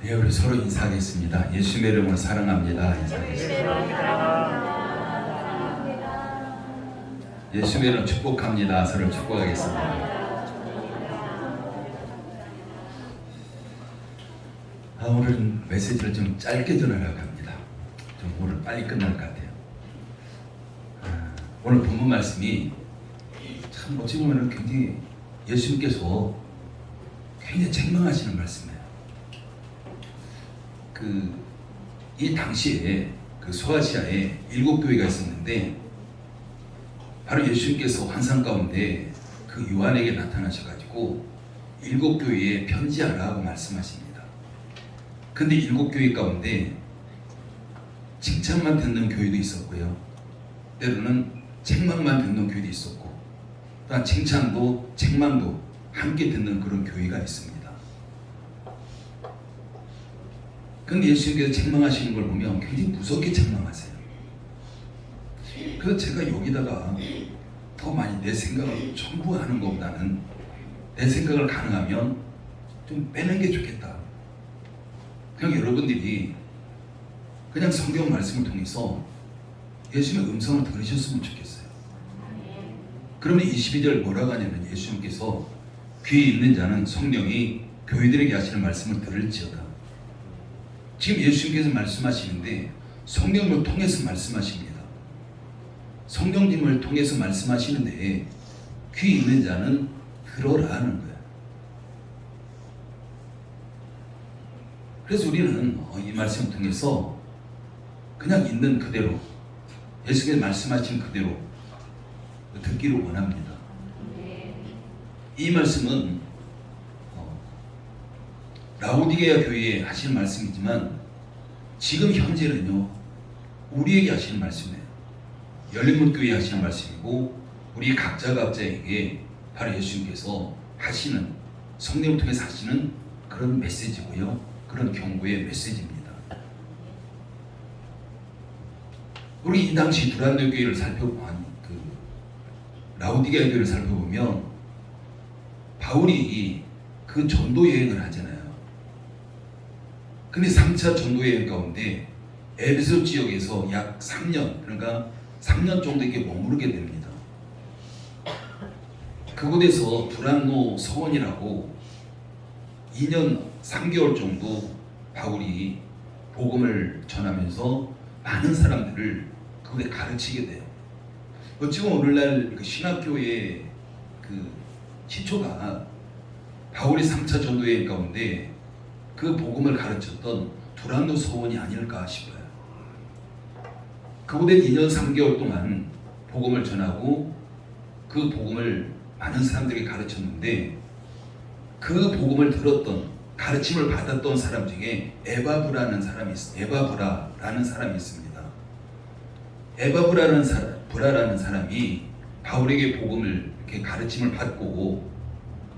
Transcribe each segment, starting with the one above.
네, 우리 서로 인사하겠습니다. 예수님의 이름으로 사랑합니다. 인사하겠습니다. 예수님의 이름으로 축복합니다. 서로 축복하겠습니다. 오늘은 메시지를 좀 짧게 전하려고 합니다. 좀 오늘 빨리 끝날 것 같아요. 오늘 본문 말씀이 참 어찌 보면 굉장히 예수님께서 굉장히 책망하시는 말씀이에요. 이 당시에 소아시아에 7교회가 있었는데 바로 예수님께서 환상 가운데 요한에게 나타나셔가지고 7교회에 편지하라고 말씀하십니다. 근데 7교회 가운데 칭찬만 듣는 교회도 있었고요, 때로는 책망만 듣는 교회도 있었고, 또한 칭찬도 책망도 함께 듣는 그런 교회가 있습니다. 근데 예수님께서 책망하시는 걸 보면 굉장히 무섭게 책망하세요. 그래서 제가 여기다가 더 많이 내 생각을 전부 하는 것보다는 내 생각을 가능하면 좀 빼는 게 좋겠다. 그냥 여러분들이 그냥 성경 말씀을 통해서 예수님의 음성을 들으셨으면 좋겠어요. 그러면 22절 뭐라고 하냐면 예수님께서 귀에 있는 자는 성령이 교회들에게 하시는 말씀을 들을지어다. 지금 예수님께서 말씀하시는데 성령을 통해서 말씀하십니다. 성령님을 통해서 말씀하시는데 귀 있는 자는 들어라 하는 거예요. 그래서 우리는 이 말씀을 통해서 그냥 있는 그대로 예수님께서 말씀하신 그대로 듣기를 원합니다. 이 말씀은 라오디게아 교회에 하시는 말씀이지만 지금 현재는요 우리에게 하시는 말씀이에요. 열린문교회에 하시는 말씀이고 우리 각자에게 바로 예수님께서 하시는, 성령을 통해서 하시는 그런 메시지고요, 그런 경고의 메시지입니다. 우리 이 당시 두란노 교회를 살펴보면 라오디게아 교회를 살펴보면 바울이 전도 여행을 하잖아요. 근데 3차 전도 여행 가운데 에베소 지역에서 약 3년, 그러니까 3년 정도 이렇게 머무르게 됩니다. 그곳에서 두란노 서원이라고 2년 3개월 정도 바울이 복음을 전하면서 많은 사람들을 그곳에 가르치게 돼요. 어찌 보면 오늘날 신학교의 시초가 바울이 3차 전도여행 가운데 그 복음을 가르쳤던 두란노 서원이 아닐까 싶어요. 그곳에 2년 3개월 동안 복음을 전하고 그 복음을 많은 사람들에게 가르쳤는데 그 복음을 들었던, 가르침을 받았던 사람 중에 에바브라라는 사람이 있습니다. 에바브라라는 사람이 바울에게 복음을 이렇게 가르침을 받고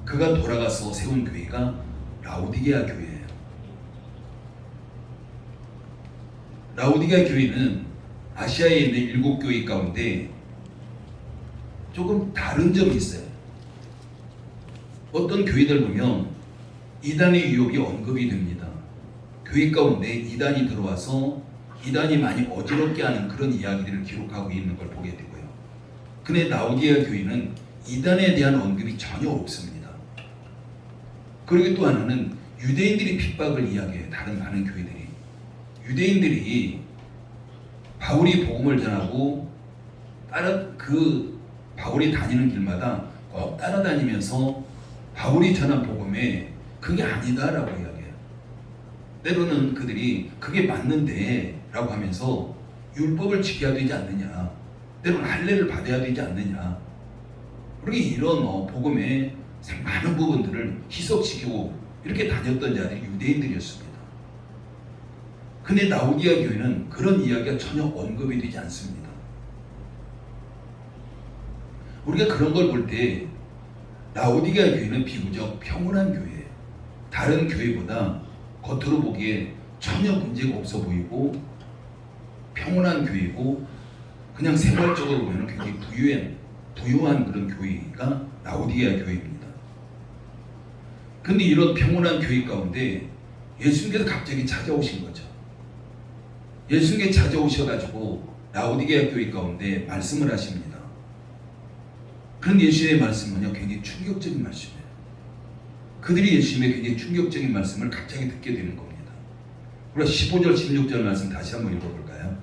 그가 돌아가서 세운 교회가 라오디게아 교회예요. 라오디게아 교회는 아시아에 있는 7교회 가운데 조금 다른 점이 있어요. 어떤 교회들 보면 이단의 유혹이 언급이 됩니다. 교회 가운데 이단이 들어와서 이단이 많이 어지럽게 하는 그런 이야기들을 기록하고 있는 걸 보게 되고요. 근데 라오디게아 교회는 이단에 대한 언급이 전혀 없습니다. 그리고 또 하나는 유대인들이 핍박을 이야기해요. 다른 많은 교회들이. 유대인들이 바울이 복음을 전하고 바울이 다니는 길마다 꼭 따라다니면서 바울이 전한 복음에 그게 아니다라고 이야기해요. 때로는 그들이 그게 맞는데 라고 하면서 율법을 지켜야 되지 않느냐, 때로는 할례를 받아야 되지 않느냐, 그렇게 이런 복음의 많은 부분들을 희석시키고 이렇게 다녔던 자들이 유대인들이었습니다. 근데 라오디게아 교회는 그런 이야기가 전혀 언급이 되지 않습니다. 우리가 그런 걸 볼 때 라오디게아 교회는 비교적 평온한 교회예요. 다른 교회보다 겉으로 보기에 전혀 문제가 없어 보이고 평온한 교회고 그냥 생활적으로 보면 굉장히 부유한 그런 교회가 라오디게아 교회입니다. 근데 이런 평온한 교회 가운데 예수님께서 갑자기 찾아오신 거죠. 예수님께서 찾아오셔가지고 라오디게아 교회 가운데 말씀을 하십니다. 그런 예수님의 말씀은요 굉장히 충격적인 말씀이에요. 그들이 예수님의 굉장히 충격적인 말씀을 갑자기 듣게 되는 겁니다. 우리가 15절 16절 말씀 다시 한번 읽어볼까요?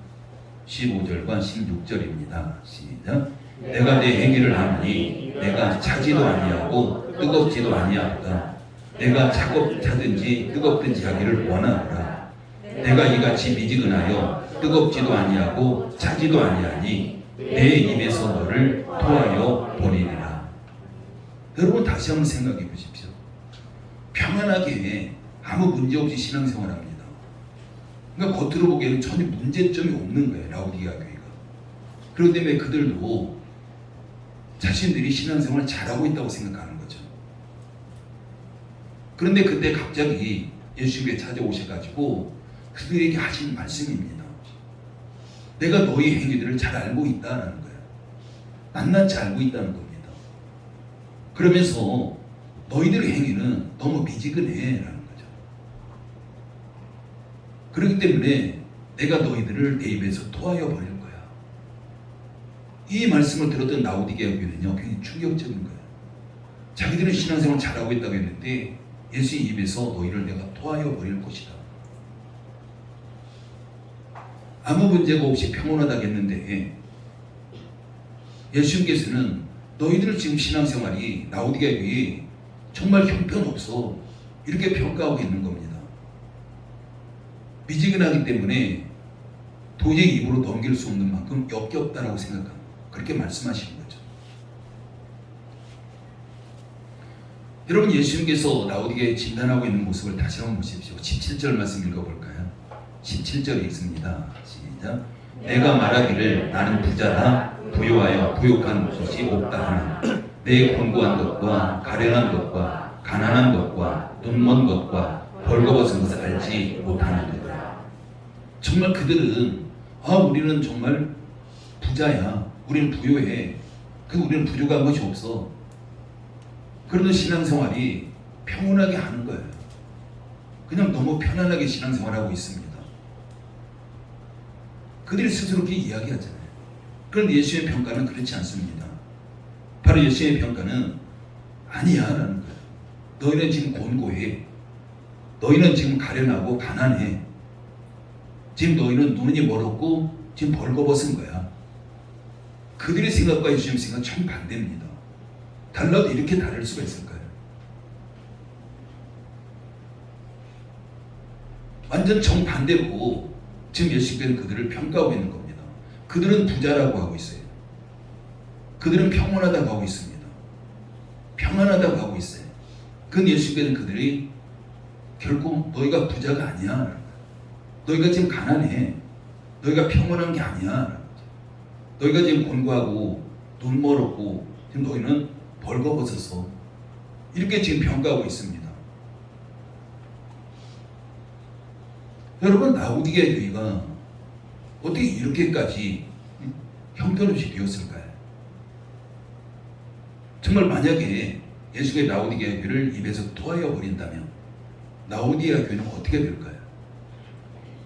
15절과 16절입니다. 시작. 내가 내 행위를 하니 내가 차지도 아니하고 뜨겁지도 아니하다. 내가 차든지 뜨겁든지 하기를 원하노라. 내가 이같이 미지근하여 뜨겁지도 아니하고 차지도 아니하니 내 입에서 너를 토하여 버리리라. 여러분 다시 한번 생각해 보십시오. 평안하게 아무 문제 없이 신앙생활합니다. 그러니까 겉으로 보기에는 전혀 문제점이 없는 거예요. 라오디게아 교회가. 그렇기 때문에 그들도 자신들이 신앙생활을 잘하고 있다고 생각하는 거죠. 그런데 그때 갑자기 예수님께 찾아오셔가지고 그들에게 하신 말씀입니다. 내가 너희 행위들을 잘 알고 있다는 거예요. 낱낱이 알고 있다는 겁니다. 그러면서 너희들의 행위는 너무 미지근해 라는 거죠. 그렇기 때문에 내가 너희들을 내 입에서 토하여 버릴 거야. 이 말씀을 들었던 라오디게아 교회는요 굉장히 충격적인 거예요. 자기들은 신앙생활 잘하고 있다고 했는데 예수의 입에서 너희를 내가 토하여 버릴 것이다. 아무 문제가 없이 평온하다겠는데 예수님께서는 너희들 지금 신앙생활이 라오디게아 교회 정말 형편없어 이렇게 평가하고 있는 겁니다. 미지근하기 때문에 도저히 입으로 넘길 수 없는 만큼 역겹다라고 생각합니다. 그렇게 말씀하시는 거죠. 여러분 예수님께서 라오디게아에 진단하고 있는 모습을 다시 한번 보십시오. 17절 말씀 읽어볼까요? 17절에 있습니다. 시작. 내가 말하기를 나는 부자라 부유하여 부욕한 것이 없다 하나 내 권고한 것과 가련한 것과 가난한 것과 눈먼 것과 벌거벗은 것을 알지 못하는도다. 정말 그들은 우리는 정말 부자야. 우리는 부유해. 우리는 부족한 것이 없어. 그러던 신앙생활이 평온하게 하는 거예요. 그냥 너무 편안하게 신앙생활하고 있습니다. 그들이 스스로 그렇게 이야기하잖아요. 그런데 예수의 평가는 그렇지 않습니다. 바로 예수의 평가는 아니야 라는 거예요. 너희는 지금 곤고해. 너희는 지금 가련하고 가난해. 지금 너희는 눈이 멀었고 지금 벌거벗은 거야. 그들의 생각과 예수님의 생각은 정반대입니다. 달라도 이렇게 다를 수가 있을까요? 완전 정반대로 지금 예수님께서는 그들을 평가하고 있는 겁니다. 그들은 부자라고 하고 있어요. 그들은 평온하다고 하고 있습니다. 평안하다고 하고 있어요. 그건 예수님께서는 그들이 결국 너희가 부자가 아니야. 너희가 지금 가난해. 너희가 평온한 게 아니야. 너희가 지금 곤고하고 눈 멀었고 지금 너희는 벌거벗어서 이렇게 지금 평가하고 있습니다. 여러분 라오디게아 교회가 어떻게 이렇게까지 형편없이 되었을까요? 정말 만약에 예수의 라오디게아 교회를 입에서 토하여 버린다면 라오디게아 교회는 어떻게 될까요?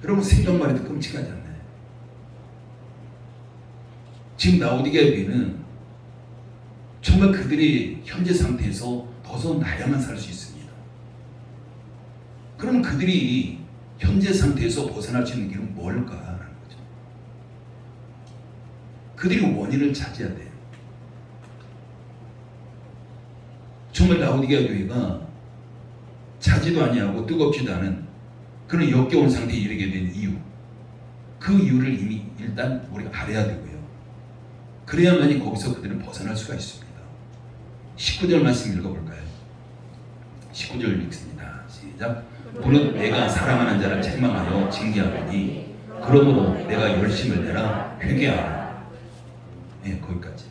여러분 생각만 해도 끔찍하지 않나요? 지금 라오디게아 교회는 정말 그들이 현재 상태에서 더 나야만 살 수 있습니다. 그러면 그들이 현재 상태에서 벗어날 수 있는 길은 뭘까라는 거죠. 그들이 원인을 찾아야 돼요. 정말 라오디게아 교회가 차지도 아니하고 뜨겁지도 않은 그런 역겨운 상태에 이르게 된 이유, 그 이유를 이미 일단 우리가 알아야 되고요. 그래야만이 거기서 그들은 벗어날 수가 있습니다. 19절 말씀 읽어볼까요? 19절 읽습니다. 시작. 무릇 내가 사랑하는 자를 책망하여 징계하노니 그러므로 내가 열심을 내라 회개하라. 네, 거기까지.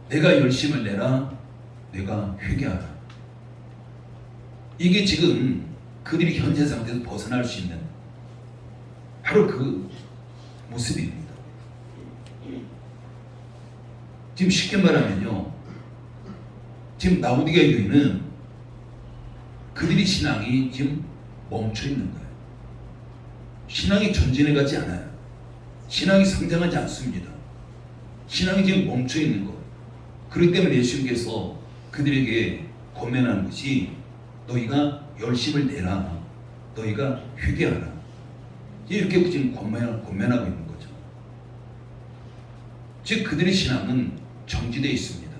내가 열심을 내라 내가 회개하라. 이게 지금 그들이 현재 상태에서 벗어날 수 있는 바로 그 모습입니다. 지금 쉽게 말하면요, 지금 라오디게아 교회는 그들이 신앙이 지금 멈춰 있는 거예요. 신앙이 전진해 가지 않아요. 신앙이 성장하지 않습니다. 신앙이 지금 멈춰 있는 거. 그렇기 때문에 예수님께서 그들에게 권면하는 것이 너희가 열심을 내라. 너희가 회개하라. 이렇게 지금 권면하고 있는 거죠. 즉 그들의 신앙은 정지되어 있습니다.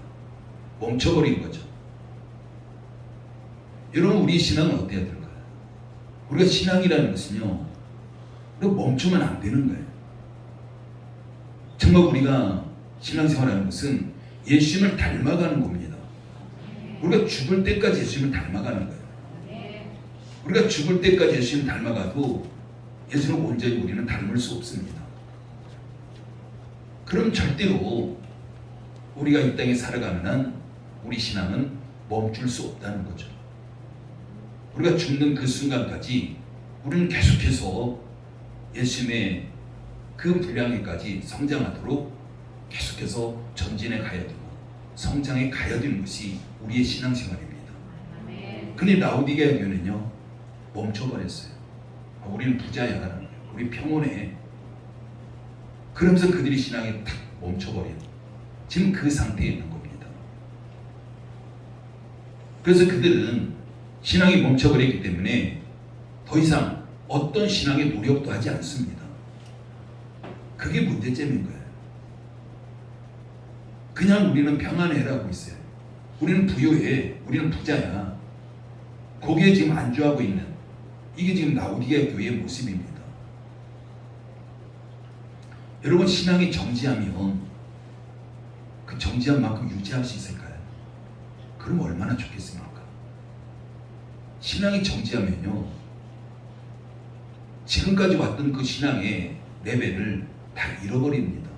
멈춰버린 거죠. 여러분 우리 신앙은 어때야 될까요? 우리가 신앙이라는 것은요, 우리가 멈추면 안 되는 거예요. 정말 우리가 신앙생활하는 것은 예수님을 닮아가는 겁니다. 우리가 죽을 때까지 예수님을 닮아가는 거예요. 우리가 죽을 때까지 예수님을 닮아가도 예수님을 온전히 우리는 닮을 수 없습니다. 그럼 절대로 우리가 이 땅에 살아가는 한 우리 신앙은 멈출 수 없다는 거죠. 우리가 죽는 그 순간까지 우리는 계속해서 예수님의 그 분량에까지 성장하도록 계속해서 전진해 가야 되고 성장해 가야 되는 것이 우리의 신앙생활입니다. 근데 라오디게아 교회는요 멈춰버렸어요. 우리는 부자야, 우리 평온해. 그러면서 그들이 신앙이 탁 멈춰버린 지금 그 상태에 있는 겁니다. 그래서 그들은 신앙이 멈춰버렸기 때문에 더 이상 어떤 신앙의 노력도 하지 않습니다. 그게 문제점인 거예요. 그냥 우리는 평안해라고 있어요. 우리는 부유해, 우리는 부자야. 거기에 지금 안주하고 있는 이게 지금 라오디게아 교회의 모습입니다. 여러분 신앙이 정지하면 그 정지한 만큼 유지할 수 있을까요? 그럼 얼마나 좋겠습니까? 신앙이 정지하면요 지금까지 왔던 그 신앙의 레벨을 다 잃어버립니다.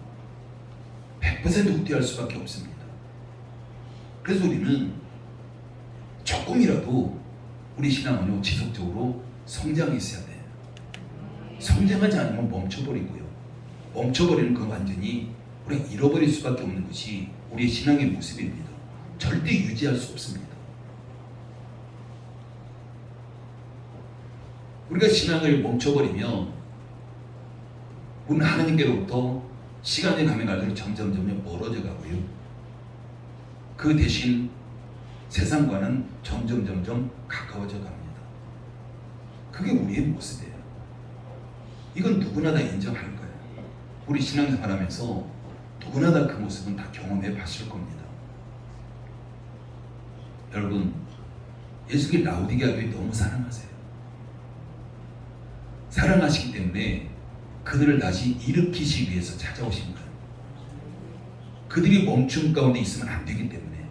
100% 후퇴할 수밖에 없습니다. 그래서 우리는 조금이라도 우리 신앙은요 지속적으로 성장했어야 돼요. 성장하지 않으면 멈춰버리고요. 멈춰버리는 건 완전히 우리가 잃어버릴 수밖에 없는 것이 우리의 신앙의 모습입니다. 절대 유지할 수 없습니다. 우리가 신앙을 멈춰버리면 우리는 하나님께로부터 시간이 가면 갈수록 점점 멀어져 가고요. 그 대신 세상과는 점점 가까워져 갑니다. 그게 우리의 모습이에요. 이건 누구나 다 인정할 거예요. 우리 신앙생활하면서 누구나 다 그 모습은 다 경험해 봤을 겁니다. 여러분 예수님이 라오디게아 교회 너무 사랑하세요. 사랑하시기 때문에 그들을 다시 일으키시기 위해서 찾아오신 거예요. 그들이 멈춤 가운데 있으면 안 되기 때문에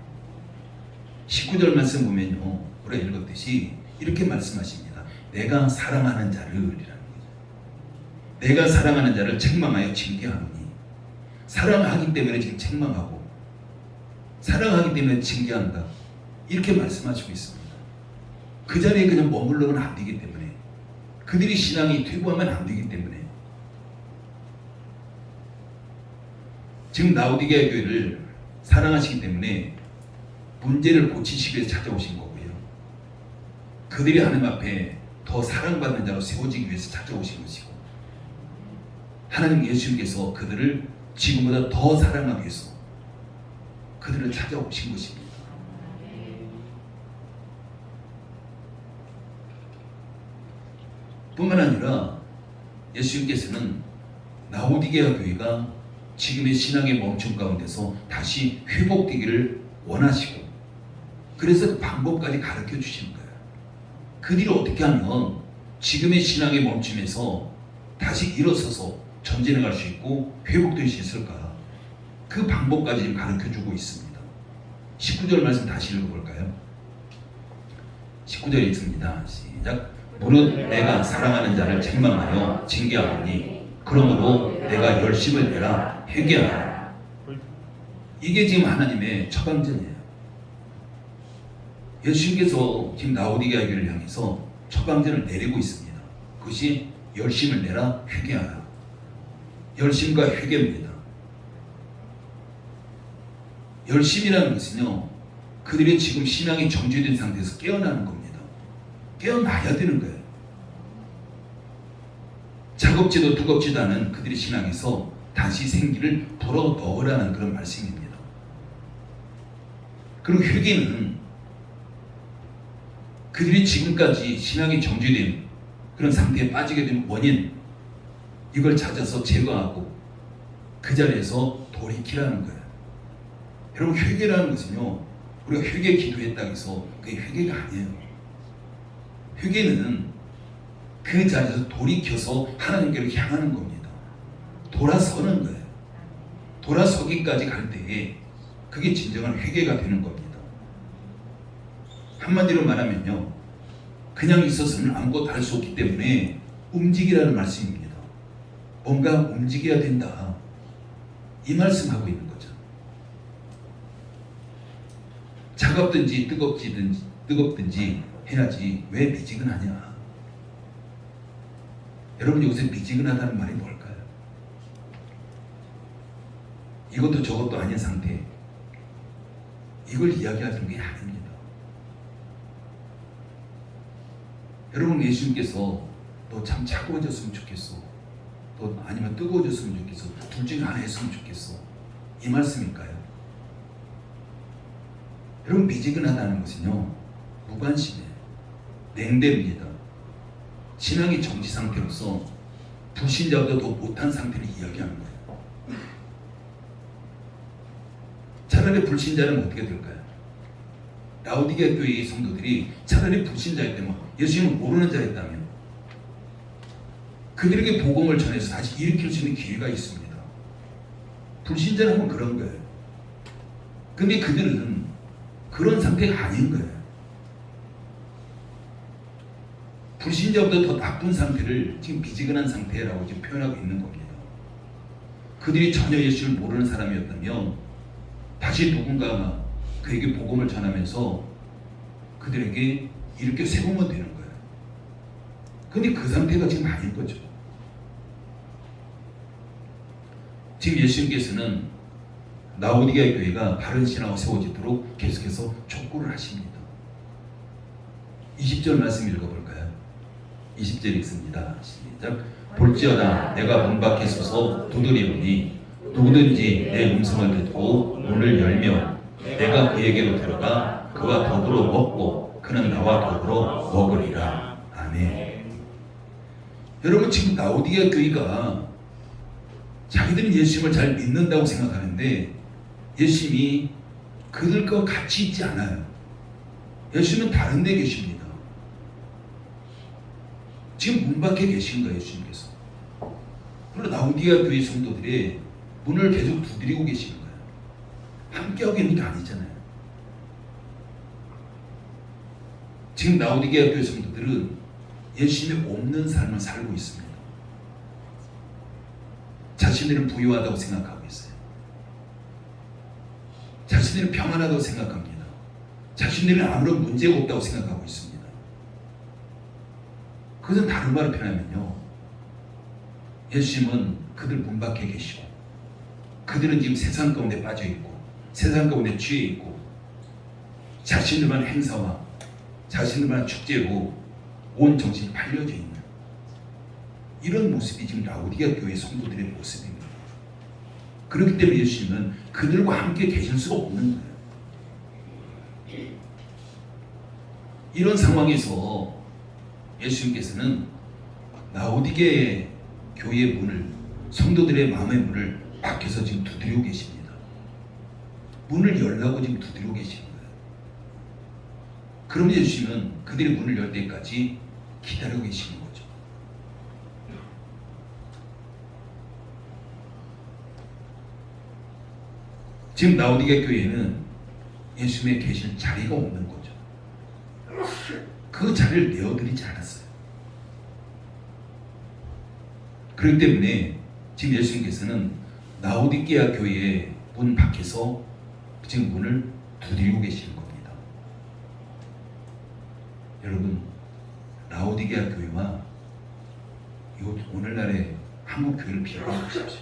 19절 말씀 보면요 우리가 읽었듯이 이렇게 말씀하십니다. 내가 사랑하는 자를 이라는 거죠. 내가 사랑하는 자를 책망하여 징계하노니 사랑하기 때문에 지금 책망하고 사랑하기 때문에 징계한다 이렇게 말씀하시고 있습니다. 그 자리에 그냥 머물러는 안 되기 때문에 그들이 신앙이 퇴보하면 안 되기 때문에 지금 라오디게아 교회를 사랑하시기 때문에 문제를 고치시기 위해서 찾아오신 거고요. 그들이 하나님 앞에 더 사랑받는 자로 세워지기 위해서 찾아오신 것이고 하나님 예수님께서 그들을 지금보다 더 사랑하기 위해서 그들을 찾아오신 것입니다. 뿐만 아니라 예수님께서는 라오디게아 교회가 지금의 신앙의 멈춤 가운데서 다시 회복되기를 원하시고 그래서 그 방법까지 가르쳐 주시는 거예요. 그들이 어떻게 하면 지금의 신앙의 멈춤에서 다시 일어서서 전진해 갈 수 있고 회복될 수 있을까? 그 방법까지 지금 가르쳐 주고 있습니다. 19절 말씀 다시 읽어볼까요? 19절 읽습니다. 시작. 무릇 내가 사랑하는 자를 책망하여 징계하노니 그러므로 내가 열심을 내라 회개하라. 이게 지금 하나님의 처방전이에요. 예수님께서 지금 라오디게아 교회를 향해서 처방전을 내리고 있습니다. 그것이 열심을 내라 회개하라. 열심과 회개입니다. 열심이라는 것은요 그들이 지금 신앙이 정지된 상태에서 깨어나는 겁니다. 깨어나야 되는 거예요. 차갑지도 뜨겁지도 않은 그들의 신앙에서 다시 생기를 불어넣으라는 그런 말씀입니다. 그리고 회개는 그들이 지금까지 신앙이 정지된 그런 상태에 빠지게 된 원인, 이걸 찾아서 제거하고 그 자리에서 돌이키라는 거예요. 여러분, 회개라는 것은요, 우리가 회개 기도했다고 해서 그게 회개가 아니에요. 회개는 그 자리에서 돌이켜서 하나님께로 향하는 겁니다. 돌아서는 거예요. 돌아서기까지 갈 때에 그게 진정한 회개가 되는 겁니다. 한마디로 말하면요, 그냥 있어서는 아무것도 할 수 없기 때문에 움직이라는 말씀입니다. 뭔가 움직여야 된다, 이 말씀하고 있는 거죠. 차갑든지 뜨겁든지 해야지 왜 미지근하냐. 여러분, 여기서 미지근하다는 말이 뭘까요? 이것도 저것도 아닌 상태, 이걸 이야기하는 게 아닙니다. 여러분, 예수님께서 너 참 차가워졌으면 좋겠어, 또 아니면 뜨거워졌으면 좋겠어, 둘 중에 하나 했으면 좋겠어, 이 말씀일까요? 여러분, 미지근하다는 것은요, 무관심해, 냉대입니다. 신앙의 정지 상태로서 불신자보다 더 못한 상태를 이야기하는 거예요. 차라리 불신자는 어떻게 될까요? 라오디게아 교회의 성도들이 차라리 불신자였다면, 예수님을 모르는 자였다면 그들에게 복음을 전해서 다시 일으킬 수 있는 기회가 있습니다. 불신자라면 그런 거예요. 근데 그들은 그런 상태가 아닌 거예요. 불신자보다 더 나쁜 상태를 지금 미지근한 상태라고 지금 표현하고 있는 겁니다. 그들이 전혀 예수를 모르는 사람이었다면 다시 누군가가 그에게 복음을 전하면서 그들에게 이렇게 세우면 되는 거예요. 근데 그 상태가 지금 아닌 거죠. 지금 예수님께서는 라오디게아 교회가 바른 신앙으로 세워지도록 계속해서 촉구를 하십니다. 20절 말씀 읽어볼까요? 20절 읽습니다. 시작. 볼지어다 내가 문 밖에 서서 두드리오니 누구든지 내 음성을 듣고 문을 열면 내가 그에게로 들어가 그와 더불어 먹고 그는 나와 더불어 먹으리라. 아멘. 여러분, 지금 라오디게아 교회가 자기들은 예수님을 잘 믿는다고 생각하는데 예수님이 그들과 같이 있지 않아요. 예수님은 다른 데 계십니다. 지금 문 밖에 계신 거예요, 예수님께서. 그리고 라오디게아 교회 성도들의 문을 계속 두드리고 계시는 거예요. 함께하고 있는 게 아니잖아요. 지금 라오디게아 교회 성도들은 예수님이 없는 삶을 살고 있습니다. 자신들은 부유하다고 생각하고 있어요. 자신들은 평안하다고 생각합니다. 자신들은 아무런 문제가 없다고 생각하고 있습니다. 그것은 다른 말로 표현하면요, 예수님은 그들 문 밖에 계시고 그들은 지금 세상 가운데 빠져 있고 세상 가운데 취해 있고 자신들만 행사와 자신들만 축제로 온 정신이 팔려져 있는 이런 모습이 지금 라오디게아 교회 성도들의 모습입니다. 그렇기 때문에 예수님은 그들과 함께 계실 수가 없는 거예요. 이런 상황에서 예수님께서는 라오디게아 교회의 문을, 성도들의 마음의 문을 밖에서 지금 두드리고 계십니다. 문을 열라고 지금 두드리고 계시는 거예요. 그럼 예수님은 그들의 문을 열 때까지 기다리고 계시는 거죠. 지금 라오디게아 교회에는 예수님의 계실 자리가 없는 거죠. 그 자리를 내어드리지 않았어요. 그렇기 때문에 지금 예수님께서는 라오디게아 교회의 문 밖에서 지금 문을 두드리고 계시는 겁니다. 여러분, 라오디게아 교회와 오늘날의 한국 교회를 비교해 보십시오.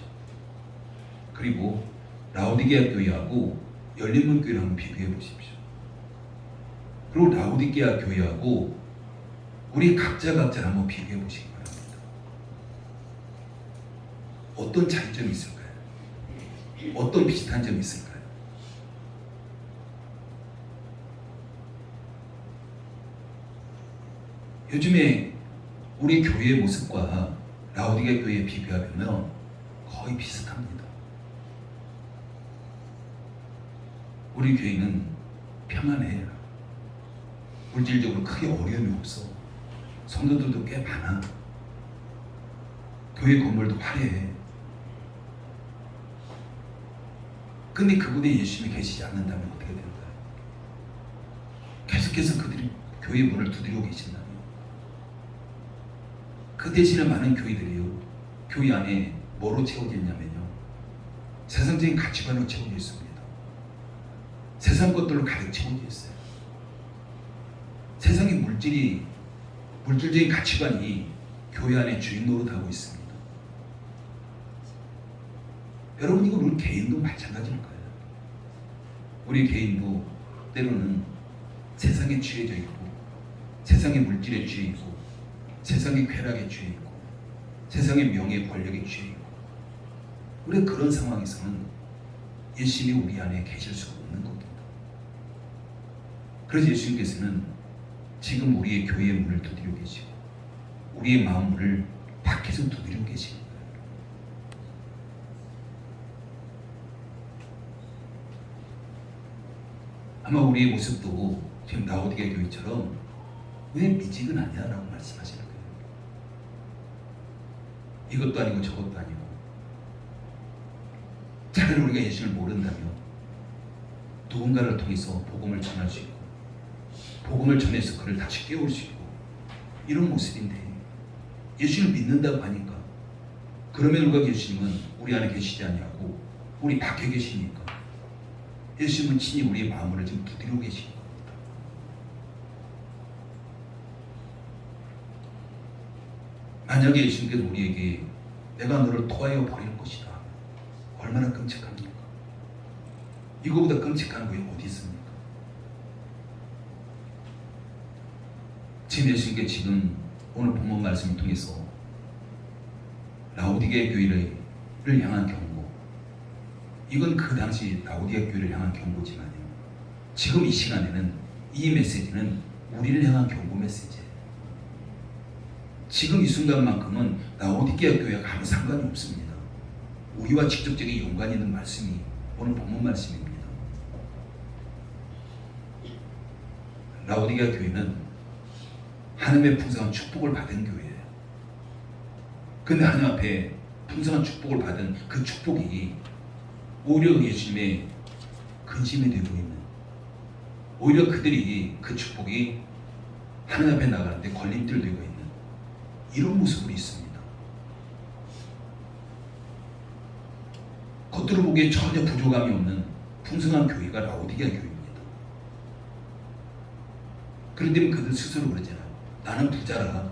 그리고 라오디게아 교회하고 열린문 교회를 한번 비교해 보십시오. 그리고 라오디게아 교회하고 우리 각자를 한번 비교해 보시기 바랍니다. 어떤 차이점이 있을까요? 어떤 비슷한 점이 있을까요? 요즘에 우리 교회의 모습과 라오디게 교회에 비교하면 거의 비슷합니다. 우리 교회는 평안해요. 물질적으로 크게 어려움이 없어. 성도들도 꽤 많아. 교회 건물도 화려해. 근데 그분이 예수님이 계시지 않는다면 어떻게 될까요? 계속해서 그들이 교회 문을 두드리고 계신다면, 그 대신에 많은 교회들이요, 교회 안에 뭐로 채워져 있냐면요, 세상적인 가치관으로 채워져 있습니다. 세상 것들로 가득 채워져 있어요. 세상의 물질적인 가치관이 교회 안에 주인 노릇하고 있습니다. 여러분, 이거 우리 개인도 마찬가지일 거예요. 우리 개인도 때로는 세상에 취해져 있고, 세상의 물질에 취해 있고, 세상의 쾌락에 취해 있고, 세상의 명예 권력에 취해 있고, 우리가 그런 상황에서는 예수님이 우리 안에 계실 수가 없는 겁니다. 그래서 예수님께서는 지금 우리의 교회의 문을 두드리고 계시고, 우리의 마음 문을 밖에서 두드리고 계십니다. 아마 우리의 모습도 지금 라오디게 교회처럼 왜 미지근하냐 라고 말씀하시는 거예요. 이것도 아니고 저것도 아니고, 차라리 우리가 예수를 모른다면 누군가를 통해서 복음을 전할 수 있고, 복음을 전해서 그를 다시 깨울 수 있고, 이런 모습인데, 예수를 믿는다고 하니까, 그럼에도 불구하고 예수님은 우리 안에 계시지 아니하고 우리 밖에 계시니까 예수님은 친히 우리의 마음을 지금 두드리고 계시는 겁니다. 만약에 예수님께서 우리에게 내가 너를 토하여 버릴 것이다, 얼마나 끔찍합니까? 이거보다 끔찍한 것이 어디 있습니까? 지금 예수님께 지금 오늘 본문 말씀을 통해서 라오디게 교회를 향한 경고, 이건 그 당시 라오디게 교회를 향한 경고지만요, 지금 이 시간에는 이 메시지는 우리를 향한 경고 메시지예요. 지금 이 순간만큼은 라오디게 교회가 아무 상관이 없습니다. 우리와 직접적인 연관이 있는 말씀이 오늘 본문 말씀입니다. 라오디게 교회는 하나님의 풍성한 축복을 받은 교회예요. 근데 하나님 앞에 풍성한 축복을 받은 그 축복이 오히려 예수님의 근심이 되고 있는, 오히려 그들이 그 축복이 하나님 앞에 나가는데 걸림돌 되고 있는 이런 모습으로 있습니다. 겉으로 보기에 전혀 부족함이 없는 풍성한 교회가 라오디게 교회입니다. 그런데 그들 스스로 그러잖아요. 나는 부자라,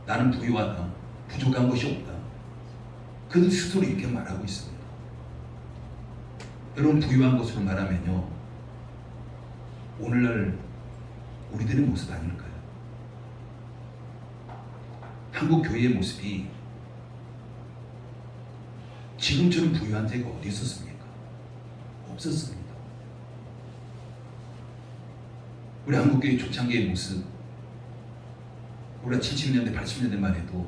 나는 부유하다, 부족한 것이 없다. 그들 스스로 이렇게 말하고 있습니다. 여러분, 부유한 것으로 말하면요, 오늘날 우리들의 모습 아닐까요? 한국 교회의 모습이 지금처럼 부유한 데가 어디 있었습니까? 없었습니다. 우리 한국교회 초창기의 모습, 우리가 70년대, 80년대만 해도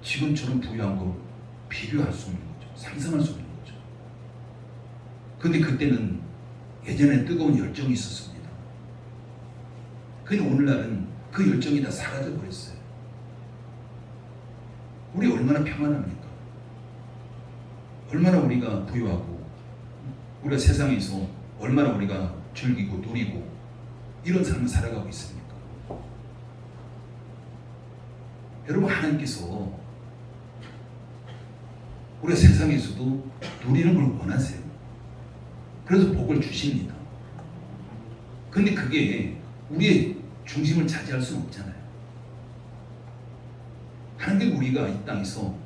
지금처럼 부유한 거 비교할 수 없는 거죠. 상상할 수 없는 거죠. 그런데 그때는 예전에 뜨거운 열정이 있었습니다. 그런데 오늘날은 그 열정이 다 사라져 버렸어요. 우리 얼마나 평안합니까? 얼마나 우리가 부유하고, 우리가 세상에서 얼마나 우리가 즐기고 누리고 이런 삶을 살아가고 있습니까? 여러분, 하나님께서 우리가 세상에서도 누리는 걸 원하세요. 그래서 복을 주십니다. 근데 그게 우리의 중심을 차지할 수는 없잖아요. 하나님께 우리가 이 땅에서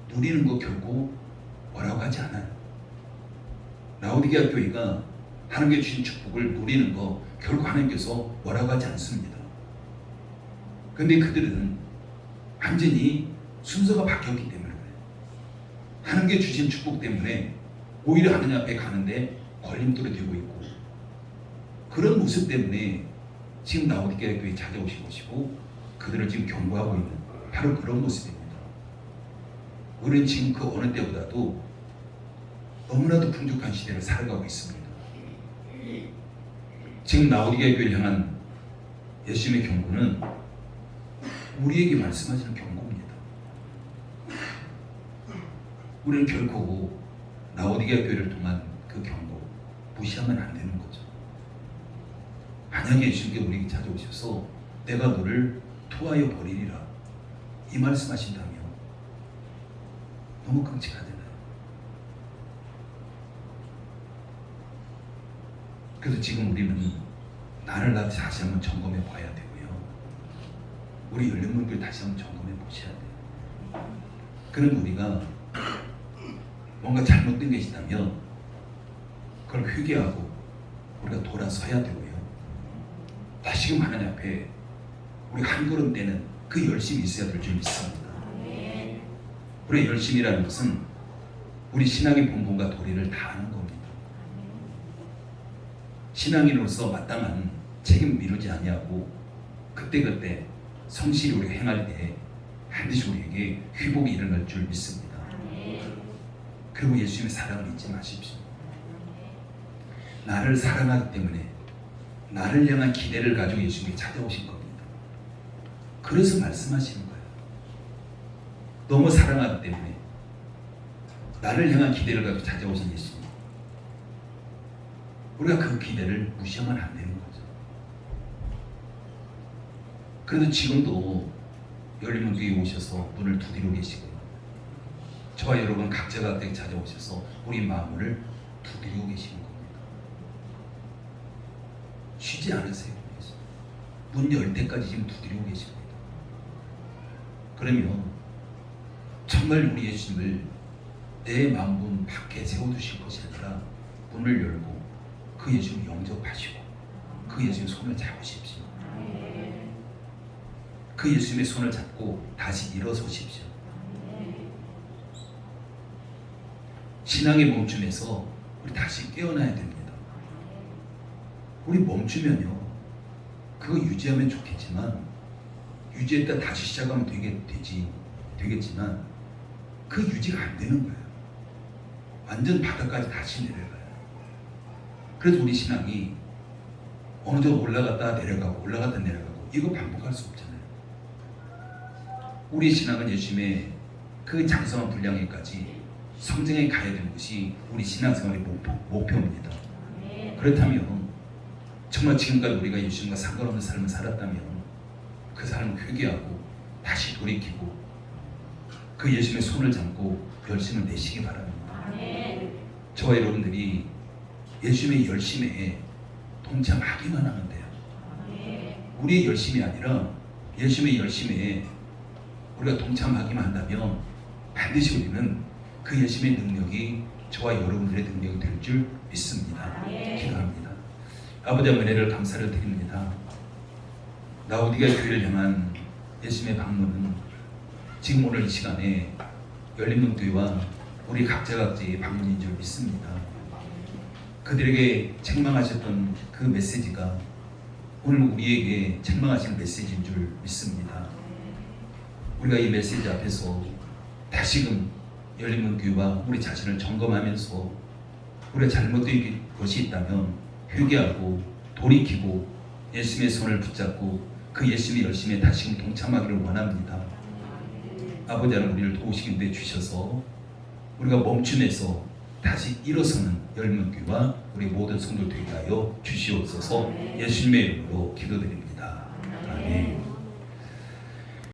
누리는 거 결코 뭐라고 하지 않아요. 라오디게 교회가 하나님께 주신 축복을 누리는 거 결코 하나님께서 뭐라고 하지 않습니다. 근데 그들은 완전히 순서가 바뀌었기 때문에 그래요. 하나님께 주신 축복 때문에 오히려 하나님 앞에 가는데 걸림돌이 되고 있고, 그런 모습 때문에 지금 라오디게아 교회에 찾아오신 것이고 그들을 지금 경고하고 있는 바로 그런 모습입니다. 우리는 지금 그 어느 때보다도 너무나도 풍족한 시대를 살아가고 있습니다. 지금 라오디게아 교회를 향한 예수님의 경고는 우리에게 말씀하시는 경고입니다. 우리는 결코 라오디게아 교회를 통한 그 경고 무시하면 안 되는 거죠. 만약에 예수님께 우리에게 찾아오셔서 내가 너를 토하여 버리리라 이 말씀하신다면 너무 끔찍하잖아요. 그래서 지금 우리는 나를 다시 한번 점검해 봐야 되고요. 우리 열린문교를 다시 한번 점검해 보셔야 돼요. 그런 우리가 뭔가 잘못된 게 있다면 그걸 회개하고 우리가 돌아서야 되고요. 다시금 하나님 앞에 우리가 한 걸음 떼는 그 열심이 있어야 될 줄 믿습니다. 우리의 열심이라는 것은 우리 신앙의 본분과 도리를 다하는 겁니다. 신앙인으로서 마땅한 책임 미루지 아니하고 그때그때 성실히 우리가 행할 때 반드시 우리에게 회복이 일어날 줄 믿습니다. 그리고 예수님의 사랑을 잊지 마십시오. 나를 사랑하기 때문에 나를 향한 기대를 가지고 예수님이 찾아오신 겁니다. 그래서 말씀하시는 거예요. 너무 사랑하기 때문에 나를 향한 기대를 가지고 찾아오신 예수님, 우리가 그 기대를 무시하면 안 되는 거죠. 그래도 지금도 열린문교에 오셔서 문을 두드리고 계시고요. 저와 여러분 각자가 댁 찾아오셔서 우리 마음을 두드리고 계시는 겁니다. 쉬지 않으세요. 문 열 때까지 지금 두드리고 계십니다. 그러면 정말 우리 예수님을 내 마음문 밖에 세워두실 것이 아니라 문을 열고 그 예수님을 영접하시고 그 예수님의 손을 잡으십시오. 그 예수님의 손을 잡고 다시 일어서십시오. 신앙의 멈춤에서 우리 다시 깨어나야 됩니다. 우리 멈추면요, 그거 유지하면 좋겠지만 유지했다 다시 시작하면 되겠지만 그 유지가 안 되는 거예요. 완전 바닥까지 다시 내려가요. 그래서 우리 신앙이 어느 정도 올라갔다 내려가고 올라갔다 내려가고 이거 반복할 수 없잖아요. 우리 신앙은 예수님의 그 장성한 분량에까지 성장해 가야 되는 것이 우리 신앙생활의 목표입니다. 그렇다면 정말 지금까지 우리가 예수님과 상관없는 삶을 살았다면 그 삶을 회개하고 다시 돌이키고 그 예수님의 손을 잡고 열심을 내시기 바랍니다. 저와 여러분들이 예수님의 열심에 동참하기만 하면 돼요. 우리의 열심이 아니라 예수님의 열심에 우리가 동참하기만 한다면 반드시 우리는 그 예수님의 능력이 저와 여러분들의 능력이 될 줄 믿습니다. 기도합니다. 아버지 은혜를 감사를 드립니다. 라오디게아 교회를 향한 예수님의 방문은 지금 오늘 이 시간에 열린문교회와 우리 각자의 방문인 줄 믿습니다. 그들에게 책망하셨던 그 메시지가 오늘 우리에게 책망하시는 메시지인 줄 믿습니다. 우리가 이 메시지 앞에서 다시금 열린문교회와 우리 자신을 점검하면서 우리가 잘못된 것이 있다면 회개하고 돌이키고 예수님의 손을 붙잡고 그 예수님의 열심에 다시금 동참하기를 원합니다. 아버지 하나님 우리를 도우시기 위해 주셔서 우리가 멈춤에서 다시 일어서는 열린문교회와 우리 모든 성도들 되게 하여 주시옵소서. 예수님의 이름으로 기도드립니다. 아멘.